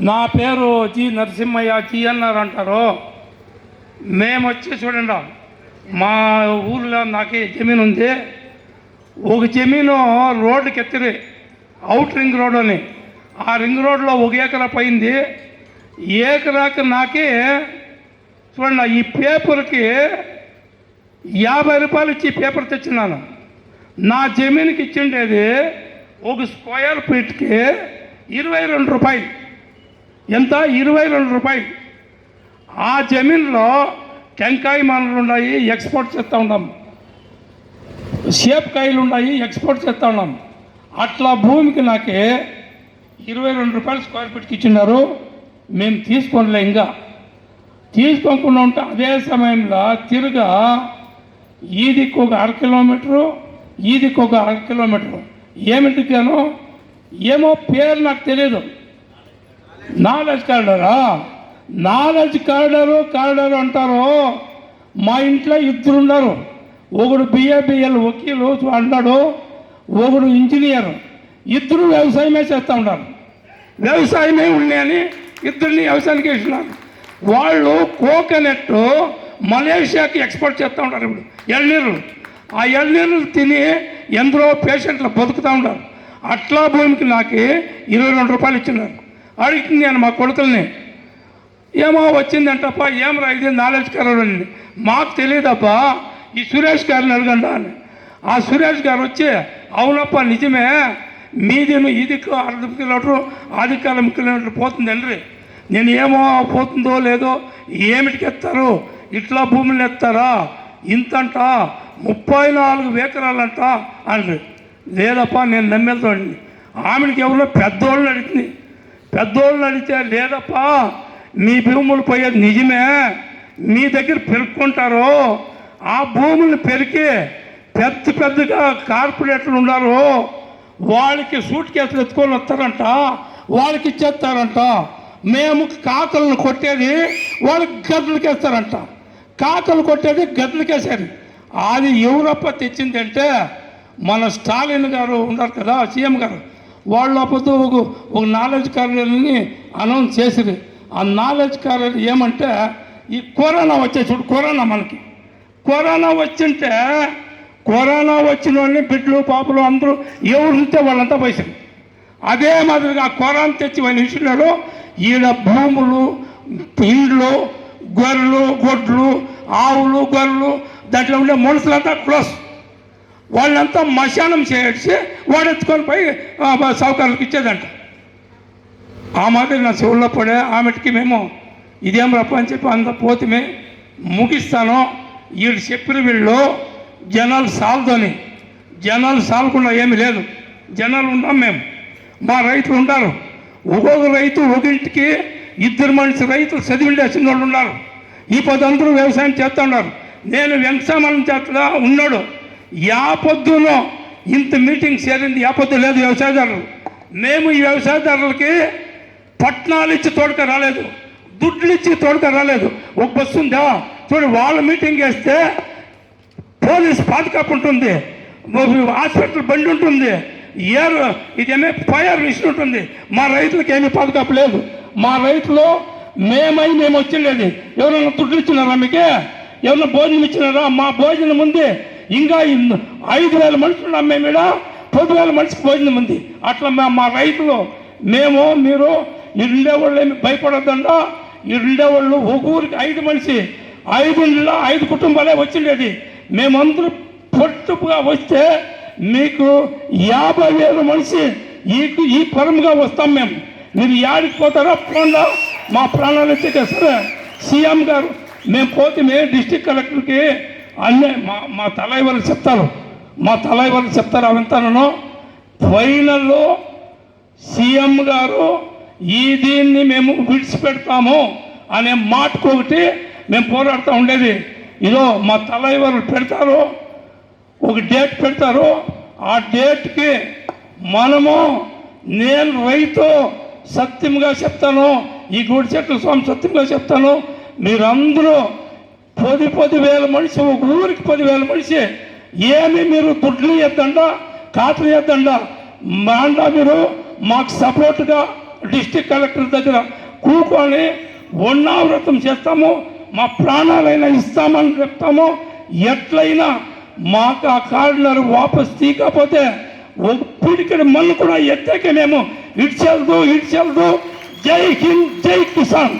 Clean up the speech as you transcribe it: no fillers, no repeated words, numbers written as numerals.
నా పేరు G Narasimhaiah GNR అంటారు. మేము వచ్చి చూడండి, మా ఊర్లో నాకు జమీన్ ఉంది. ఒక జమీను రోడ్డుకి ఎత్తిరి, అవుట్ రింగ్ రోడ్ అని. ఆ రింగ్ రోడ్లో ఒక ఎకరా పోయింది. ఎకరాకి నాకే చూడండి, ఈ పేపర్కి 50 రూపాయలు ఇచ్చి పేపర్ తెచ్చినాను. నా జమీన్కి ఇచ్చిండేది ఒక స్క్వేర్ ఫీట్కి 22 రూపాయలు. ఎంత? 22 రూపాయలు. ఆ జమీన్లో టెంకాయ మనలు ఉన్నాయి, ఎక్స్పోర్ట్ చేస్తూ ఉన్నాం. సేపకాయలు ఉన్నాయి, ఎక్స్పోర్ట్ చేస్తూ ఉన్నాం. అట్లా భూమికి నాకే 22 రూపాయలు స్క్వేర్ ఫీట్కి ఇచ్చినారు. మేము తీసుకోలే, ఇంకా తీసుకోకుండా ఉంటే అదే సమయంలో తిరుగా ఈదికి ఒక 1/2 కిలోమీటరు, ఈదికి ఒక 1/2 కిలోమీటరు. ఏమిటికేనో ఏమో పేరు నాకు తెలియదు. నాలెడ్జ్ కారిడారా, నాలెడ్జ్ కారిడారు అంటారు. మా ఇంట్లో 2 ఉన్నారు. ఒకడు బిఏబిఎల్ వకీలు అన్నాడు, ఒకడు ఇంజనీర్. 2 వ్యవసాయమే చేస్తూ ఉన్నారు. వ్యవసాయమే ఉన్నాయని 2 వ్యవసాయానికి వేసినారు. వాళ్ళు కోకోనట్ మలేషియాకి ఎక్స్పోర్ట్ చేస్తూ ఉంటారు. ఇప్పుడు ఎళ్ళనీరు, ఆ ఎళ్ళనీరు తిని ఎందరో పేషెంట్లు బతుకుతూ ఉంటారు. అట్లా భూమికి నాకు 22 రూపాయలు ఇచ్చినారు. అడిగింది నేను మా కొడుకుల్ని, ఏమో వచ్చిందంటప్ప, ఏమరా ఇది నాలెడ్జ్ కరవని. మాకు తెలియదబ్బా, ఈ సురేష్ గారిని అడగండి అని. ఆ సురేష్ గారు వచ్చి, అవునప్ప నిజమే, మీది ఇదికి 1/2 కిలోమీటరు, 10 కిలోమీటర్లు పోతుందండి. నేను ఏమో పోతుందో లేదో, ఏమిటికి ఎత్తారు, ఇట్లా భూములు ఎత్తారా, ఇంతంట 34 ఎకరాలంట అండి. లేదప్పా నేను నమ్మేదండి. ఆమెకి ఎవరో పెద్దోళ్ళని అడిగింది. పెద్దోళ్ళని అడిగితే, లేదప్పా మీ భూములు పోయేది నిజమే, మీ దగ్గర పెరుక్కుంటారు. ఆ భూములను పెరికి పెద్దగా కార్పొరేటర్లు ఉన్నారు, వాళ్ళకి సూట్ కేసులు ఎత్తుకొని వస్తారంట, వాళ్ళకి ఇచ్చేస్తారంట. మేము కాకలను కొట్టేది వాళ్ళకి గద్దలకి వేస్తారంట, కాకలు కొట్టేది గద్దలకి వేసేది. అది ఎవరప్ప తెచ్చిందంటే మన స్టాలిన్ గారు ఉన్నారు కదా, సీఎం గారు, వాళ్ళు అప్పుడు ఒక నాలెడ్జ్ కార్యాలయాన్ని అనౌన్స్ చేసిరు. ఆ నాలెడ్జ్ కార్యాలయం ఏమంటే, ఈ కరోనా వచ్చే చూడు, మనకి కరోనా వచ్చింటే, కరోనా వచ్చిన వాళ్ళని బిడ్డలు పాపలు అందరూ ఎవరుంటే వాళ్ళంతా పోయిసారు. అదే మాదిరిగా కరోనా తెచ్చి వాళ్ళ విషయంలో ఈడ భూములు, ఇండ్లు, గొర్రెలు, గొడ్లు, ఆవులు, గొర్రెలు, దాంట్లో ఉండే మనుషులంతా క్లోజ్. వాళ్ళంతా మశానం చేసి వాడెత్తుకొని పోయి సౌకర్యాలకు ఇచ్చేదంట. ఆ మాదిరి నా చెవుల్లో పడే ఆమెకి మేము ఇదేం రప్ప అని చెప్పి అంత పోతే ముగిస్తాను. వీళ్ళు చెప్పిన వీళ్ళు జనాలు సాల్దని, జనాలు సాలకుండా ఏమీ లేదు. జనాలు ఉన్నాం మేము, మా రైతులు ఉంటారు. ఒక్కొక్క రైతు ఒకింటికి 2 మనిషి రైతులు చదివిండేసిన వాళ్ళు ఉన్నారు. ఈ పొద్దందరూ వ్యవసాయం చేస్తూ ఉన్నారు. నేను వ్యవసాయం చేస్తా ఉన్నాడు. పొద్దునో ఇంత మీటింగ్ చేరింది, పొద్దు లేదు వ్యవసాయదారులు. మేము ఈ వ్యవసాయదారులకి పట్నాలు ఇచ్చి తోడుక రాలేదు, దుడ్లు ఇచ్చి తోడుక రాలేదు. ఒక బస్సు ఉందా చూడు, వాళ్ళ మీటింగ్ వేస్తే పోలీస్ పాదుకాపు ఉంటుంది, హాస్పిటల్ బండి ఉంటుంది, ఇదేమే ఫైర్ మిషన్ ఉంటుంది. మా రైతులకు ఏమీ పాదుకాపు లేదు. మా రైతులు మేము వచ్చిండేది. ఎవరైనా దుడ్లు ఇచ్చినారా, మీకే ఎవరైనా భోజనం ఇచ్చినారా? మా భోజనం ఉంది. ఇంకా 5,000 మనుషులు ఉన్నాం మేము, ఇక్కడ 10,000 మనిషికి భోజనం ఉంది. అట్లా మా రైతులు మేము, మీరు ఉండేవాళ్ళు ఏమి భయపడొద్దండా. ఉండేవాళ్ళు ఒక ఊరికి 5 మనిషి, 5 కుటుంబాలే వచ్చిండేది. మేమందరూ పొట్టుగా వస్తే మీకు 50,000 మనిషి ఈ పరముగా వస్తాం మేము. మీరు యాడికి పోతారో పోండా, మా ప్రాణాలు ఎత్తే సరే. సీఎం గారు మేము పోతే డిస్ట్రిక్ట్ కలెక్టర్కి అన్నీ మా తలైవర్లు చెప్తారు. అవంతాను ఫైనల్లో సీఎం గారు దీన్ని మేము విడిచిపెడతాము అనే మాటకొకటి మేము పోరాడుతూ ఉండేది. ఇదో మా తలైవర్లు పెడతారు, ఒక డేట్ పెడతారు. ఆ డేట్కి నేను రైతు సత్యంగా చెప్తాను, ఈ గుడి చెట్ల స్వామి సత్యంగా చెప్తాను, మీరందరూ 10,000 మనిషి, ఒక ఊరికి 10,000 మనిషి, ఏమి మీరు దుడ్లు ఎద్దండా, కాట్లు ఎద్దండా, మాండా మీరు మాకు సపోర్ట్గా డిస్టిక్ కలెక్టర్ దగ్గర కూకొని ఉన్నవ్రతం చేస్తాము, మా ప్రాణాలైనా ఇస్తామని చెప్తాము. ఎట్లయినా మాకు ఆ కార్డులను వాపస్ తీయకపోతే ఒక పిడికిడి మన్ను కూడా ఎత్తకే మేము ఇడ్చెల్దు. జై హింద్, జై కిసాన్.